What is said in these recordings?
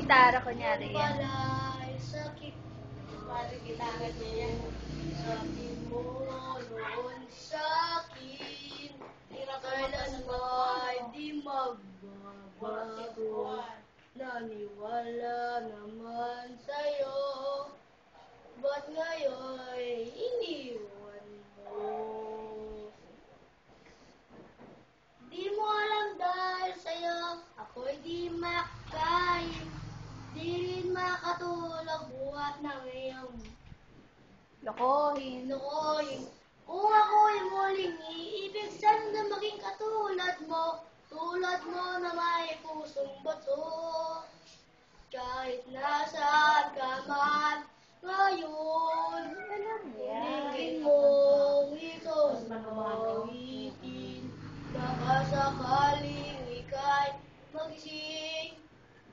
gitara, kunyari. Yung pala'y sakit. Parang gitara niya. Sabi mo noon sa'kin, kailan ba'y di magbabago? Naniwala naman sa'yo, ba't ngayon iniwan mo? Di mo alam dahil sa'yo, ako'y di makain. Di rin makatulog buhat ng iyong Lokohin. Kung ako'y muling iibig, sana na maging katulad mo. Tulad mo na may pusong bato. Kahit nasaan ka man ngayon, hingin mong ikaw mawitin. Baka sakaling ika'y magising,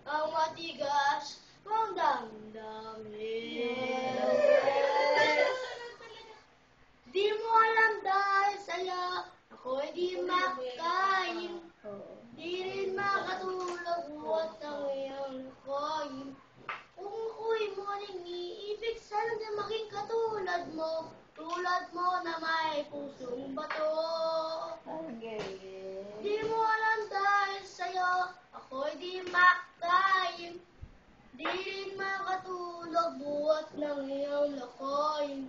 ang matigas mong damdamin. Di mo alam dahil sa'yo, ako'y di makain. Di rin makatulog buhat ng iyong lokohin. Kung ako'y muling iibig, sana na maging katulad mo. Tulad mo na may pusong bato. Di mo alam dahil sa'yo, ako'y di makain. Di rin makatulog buhat ng iyong lokohin.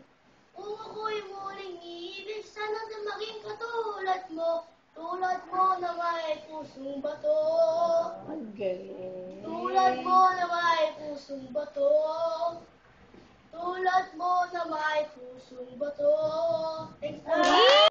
Kung ako'y muling iibig, sana na maging katulad mo. Tulad mo na may pusong bato. Tulad mo na may pusong bato. Tulad mo na may pusong bato.